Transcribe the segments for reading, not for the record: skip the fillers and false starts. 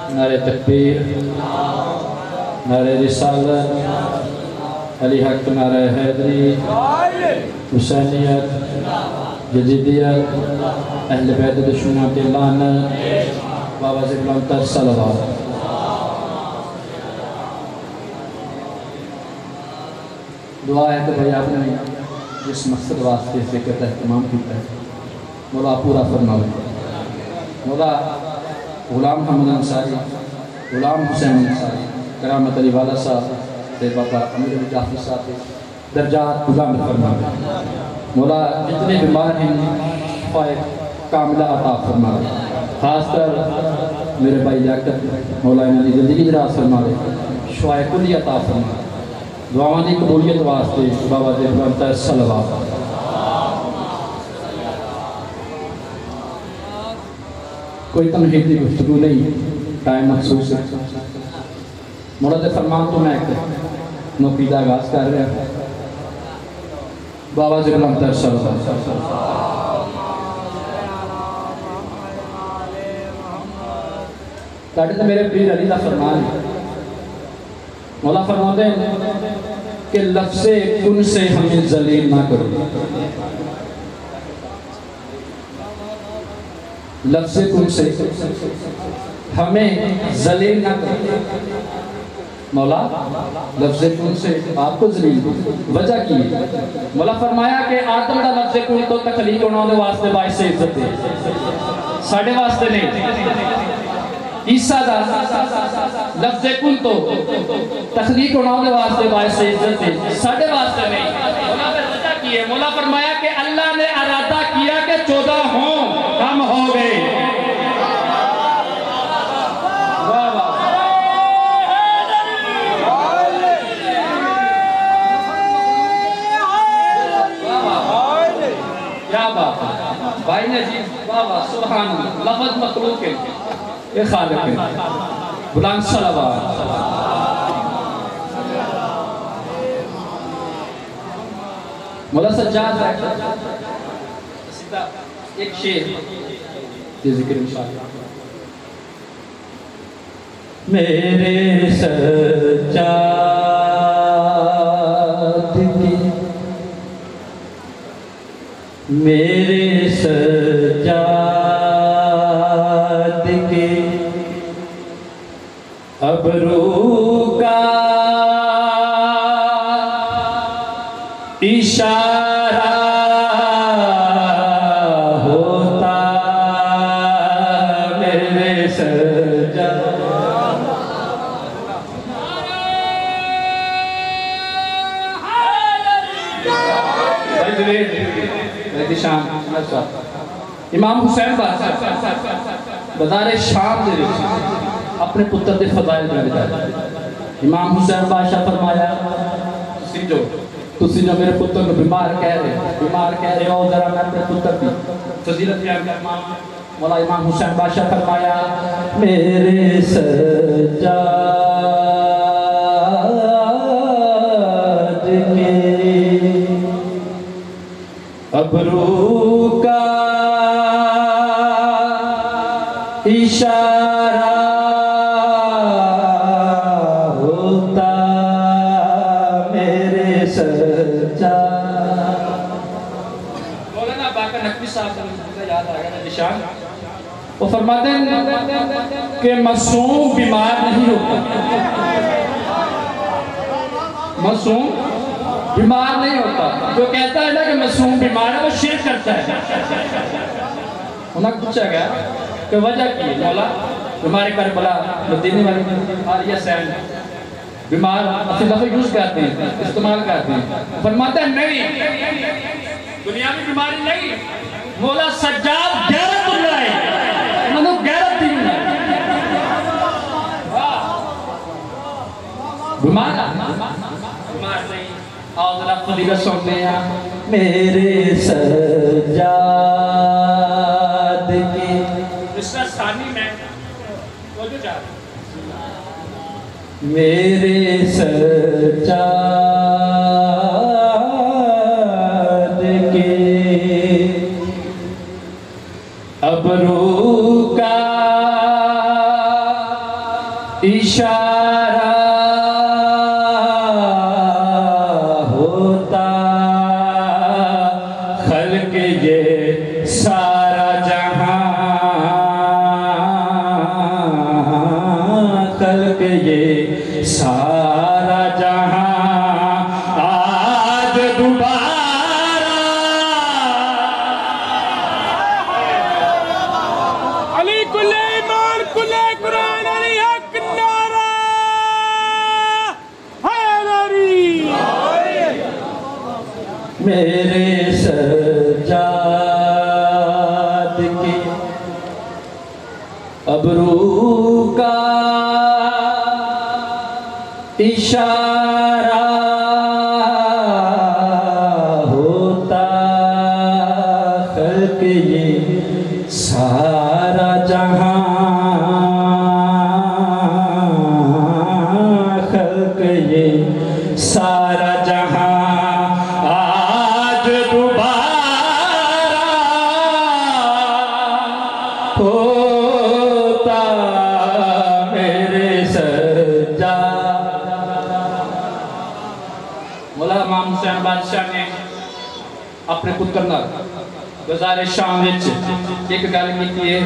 नारे तकबीर, नारे रिसालत, अली हक नारे हैदरी, हुसैनियत, यजीदियत, अहले बैत दुश्मनों के लानत, बाबा से बुलंदतर सलवात। दुआ है कि भाई आपने जिस मकसद वास्ते ज़िक्र का एहतमाम किया है मौला पूरा फरमावे। मौला गुलाम मोहम्मद अंसारी, गुलाम हुसैन अंसारी, करामत अली वाला साहब से बाबा अमीर अली जाफरी साहब के दर्जात बुलंद फरमावे। मौला जितने बीमार हैं शिफाए कामिला अता फरमावे। खासकर मेरे भाई लियाकत मौला इन्होंने ज़िंदगी दराज फरमावे, शिफाए कुल्ली अता फरमावे। दुआओं की कबूलियत वास्ते बाबा दे बुलंद सलवात। कोई तमहीदी गुफ्तगू नहीं, टाइम मखसूस है। मौला दे फरमान तो मैं एक नौकरी का आगाज कर रहा बाबा जी बुलंद सलवात। तो मेरे पीर अली का फरमान है। मौला फरमाते हैं कि लफ्ज़े कुन से हमें जलील ना करो, लफ्ज़े कुन से हमें जलील ना करो। मौला लफ्ज़े कुन से आपको जलील, वजह की है? मौला फरमाया कि आदम का लफ्ज़े कुन तो तखलीक होने वास्ते बाइस इज्जत है, साढ़े वास्ते नहीं। ईसा दा लफ्ज़े कुन तो तखलीक होने वास्ते बाइस इज्जत है, साढ़े वास्ते नहीं। मौला ने वजह की है। मौला फरमाया कि अल्लाह ने इरादा किया कि 14 हों, हम हो गए। क्या बात है भाई ने जी, वाह वाह सुभान अल्लाह। लफ्ज़ मखलूक है, ये खालिक है। बुलंद सलवात। मौला सज्जाद सीधा एक शेर ये जिक्र इंशाअल्लाह। मेरे सज्जाद की, मेरे सज्जाद के अबरू का इशारा होता, मेरे सज्जाद। इमाम हुसैन बदारे शाम दे अपने पुत्र के फजाइल दे। इमाम हुसैन बादशाह फरमाया, तुसी जो मेरे पुत्र को बीमार कह रहे हो, जरा मैं अपने पुत्र की फजीलत बयान करना। मौला इमाम हुसैन बादशाह फरमाया, मेरे सज्जाद के अबरू का इशारा होता, मेरे सज्जाद। मौलाना बाकर नकवी साहब मुझे याद आ गया ना निशान, वो फरमाते हैं कि मासूम बीमार नहीं होता, मासूम बीमार नहीं होता। जो कहता है ना कि मासूम बीमार है वो शिर्क करता है। उन्हें पूछा गया कि वजह की है। मौला हमारे करबला मदीने वाली आलिया सैन बीमार असली लफ्ज़ यूज़ करते हैं, इस्तेमाल करते हैं। फरमाता है नहीं, दुनिया में बीमारी नहीं। मौला सज्जाद गैरतुल्लाह है, मतलब गैरत दी बीमार नहीं। आओ जरा फजीलत सुनते हैं। मेरे सज्जाद की इसका सानी में वो जो जा मेरे सज्जाद के अबरू का इशारा होता खल्क ये सारा जहां, खल्क ये सारा जहां आज दोबारा अली कुल्ले ईमान कुल्ले कुरान अली हक नारा हैदरी। मेरे सज्जाद के अबरू का इशारा होता खल्क ये सारा जहां, खल्क ये सारा जहां आज दोबारा होता मेरे सज्जा। मौला इमाम हुसैन बादशाह ने अपने पुत्र नाल गुज़ारे शाम विच एक गल कीती है,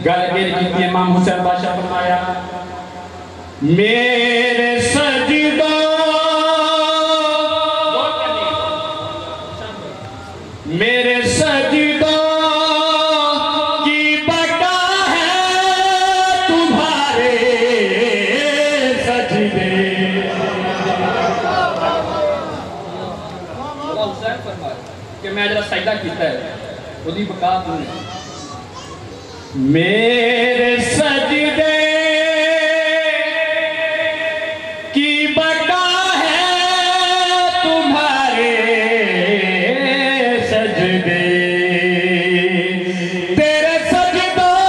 गल केड़ी कीती है? इमाम हुसैन बादशाह फरमाया मेरे सजदों मेरे सजदों की बका है तुम्हारे सजदे। हुसैन फरमाया कि मैं जरा सजदा कीता है उसकी बका तूने। मेरे सजदे की बका है तुम्हारे सजदे, तेरे सजदों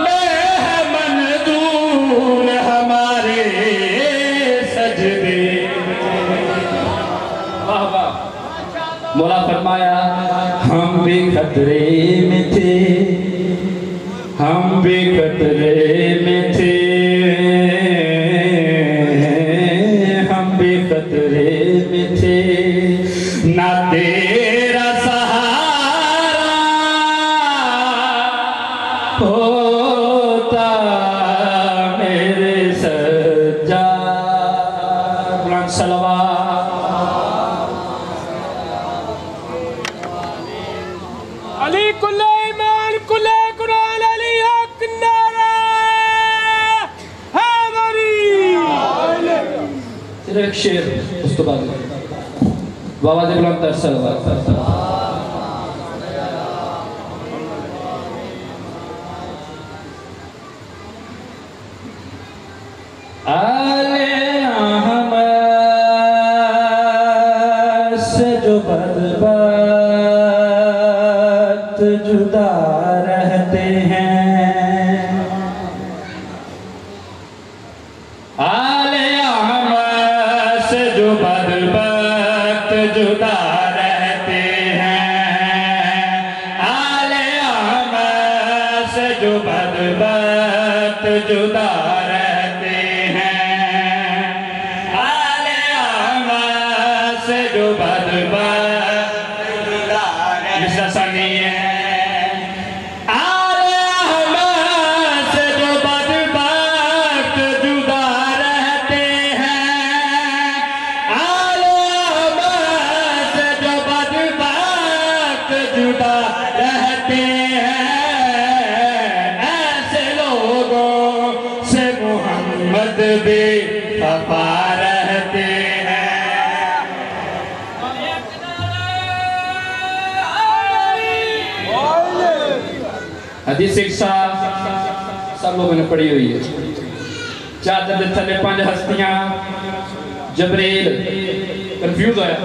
में है मंजूर हमारे सजदे। वाह वाह। मौला फरमाया हम भी खतरे में थे, हम भी खतरे में थे, हम भी खतरे में थे, ना तेरा सहारा होता मेरे सज्जाद। सलवा अली कुल्ले ईमान कुल्ले कुरान अली हक नारा हैदरी। सिर्फ एक शेर उस तो बाद बाबा जी बुलंद सलवा। आले अहमद से जो बदबख्त जुदा रहते हैं, आले अहमद से जो बदबख्त जुदा रहते हैं, आले अहमद से जो बदबख्त जुदा रहते हैं, आले अहमद से जो बदबख्त जुदा रहते हैं, आले अहमद से जो बदबख्त जुदा रहते हैं, आले अहमद से जो बदबख्त जुदा रहते हैं, ऐसे लोगों से मोहम्मद भी खफा रहते हैं। हदीस एक सब लोगों ने पढ़ी हुई है। चादर के थले 5 हस्तियां, जबरील कंफ्यूज होया,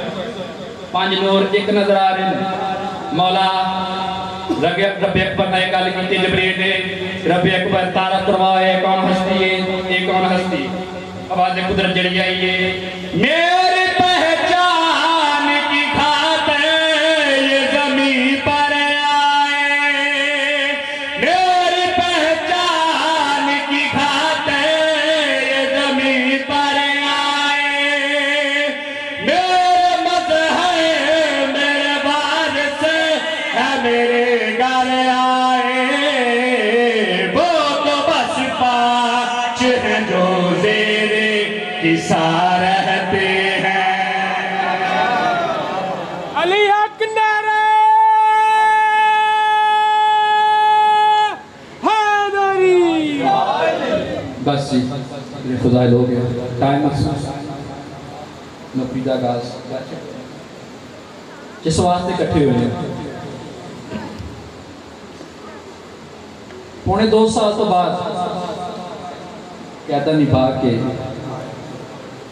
5 नूर एक नजर आ रहे हैं। मौला रब अकबर ने गल की, जबरील ने रब अकबर तारा करवाओ, ये कौन हस्ती है, ये कौन हस्ती? आवाज कुदरत जड़ी आई है, मेरी पहचान की खातिर ये ज़मीं पर आए, मेरी पहचान की खातिर बस जी खुदा लोग टाइम नौकरी का आगाज जिस वास्ते इकट्ठे हुए हैं। पौने 2 साल तो बाद कैदा निभा के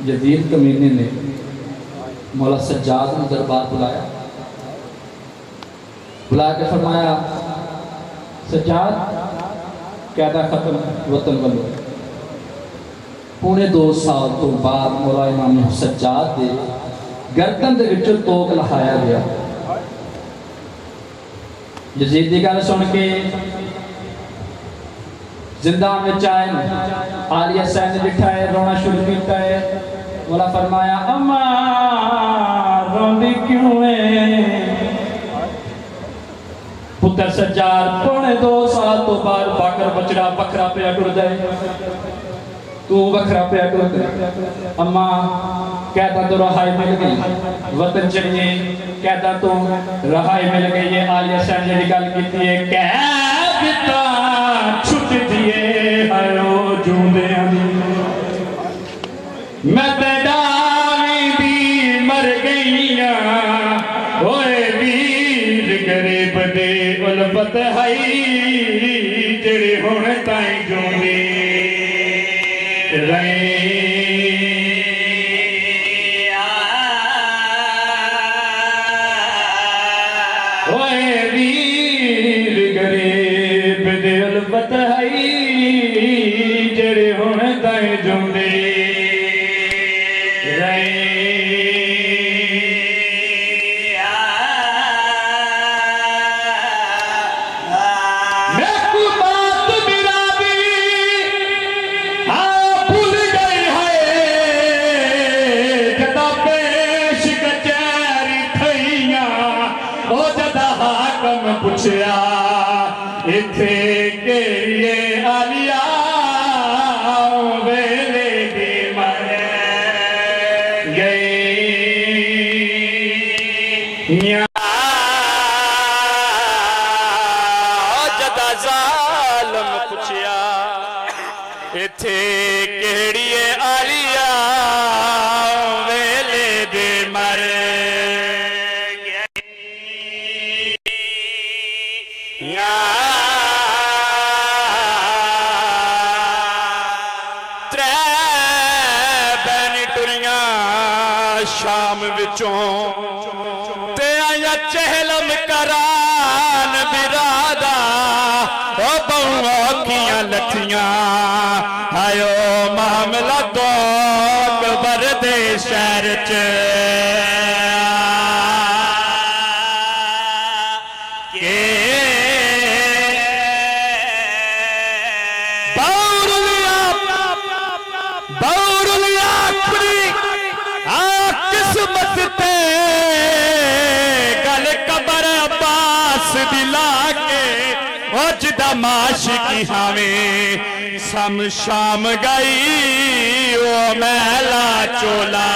यजीद कमीने ने मौला सज्जाद को दरबार बुलाया, बुला के फरमाया सज्जाद कैदा खत्म वतन वालों। पौने 2 साल तो बाद मौला इमाम सज्जाद के गर्दन के विचों तोक लहाया गया। यजीद की गल सुन के जिंदा में आए आलिया सैन ने दिखा है, रोना शुरू किया है। मौला फरमाया अम्मा रोंदी क्यों है? पुत्र सज्जाद पौने 2 साल तो बाद बाकर बचड़ा बखरा पे टुर जाए, तू बखरा पे टुर। अम्मा कहता तो रहाई मिल गई, वतन चलिए कहता तो रहाई मिल गई है। आलिया सैन ने गल की है कहता छुट दिए हरो जूंदे मैं तेडावी भी मर गई होए वीर गरीब दे उल्फत हई जेड़े हुण ताई जूंदे रहे। इथे केरिए आलिया वेले दी मर गई जदा जालम पुछया इथे केरिए आलिया वेले दे मर शाम विचों ते आया चहलम करान बिरादा ओ बहु औखियां लथियां आयो मामला दो अकबर दे शहर च माशिकी हमें सम शाम गई ओ मैला चोला